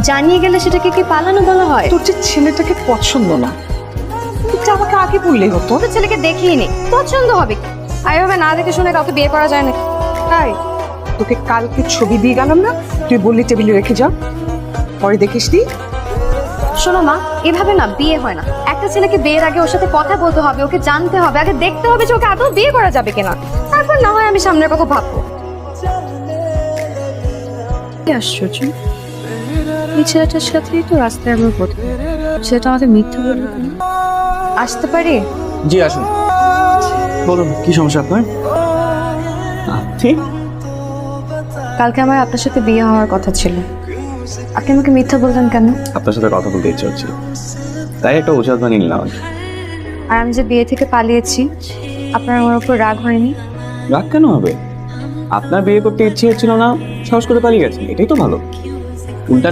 জানিয়ে গেলে সেটাকে কি পালানো বলা হয়? তোর যে ছেলেটাকে পছন্দ না, এটা আমাকে আগে বললেই হতো। তোর ছেলেকে দেখিয়ে নে, পছন্দ হবে কি? আর এভাবে না দেখে শুনে কাউকে বিয়ে করা যায় না। তাই তোকে কালকে ছবি দিয়ে গেলাম না, তুই বললি টেবিলে রেখে যা, পরে দেখিস নি। শোনো মা, এভাবে না বিয়ে হয় না। একটা ছেলেকে বিয়ের আগে ওর সাথে কথা বলতে হবে, ওকে জানতে হবে, আগে দেখতে হবে যে ওকে আদৌ বিয়ে করা যাবে কিনা। তারপর না হয় আমি সামনের কথা ভাববো। কি আশ্চর্য, এই ছেলেটার সাথেই তো রাস্তায় আমার প্রথম। ছেলেটা আমাদের মিথ্যা বলল কেন? আসতে পারি? জি আসুন, বলুন কি সমস্যা আপনার? ঠিক, কালকে আমার আপনার সাথে বিয়ে হওয়ার কথা ছিল, আপনি আমাকে মিথ্যা বললেন কেন? আপনার সাথে কথা বলতে ইচ্ছে হচ্ছিল, তাই একটা ওষুধ বানিয়ে নিলাম। আর আমি যে বিয়ে থেকে পালিয়েছি, আপনার আমার উপর রাগ হয়নি? রাগ কেন হবে? আপনার বিয়ে করতে ইচ্ছে হচ্ছিল না, সাহস করে পালিয়ে গেছেন, এটাই তো ভালো। উল্টা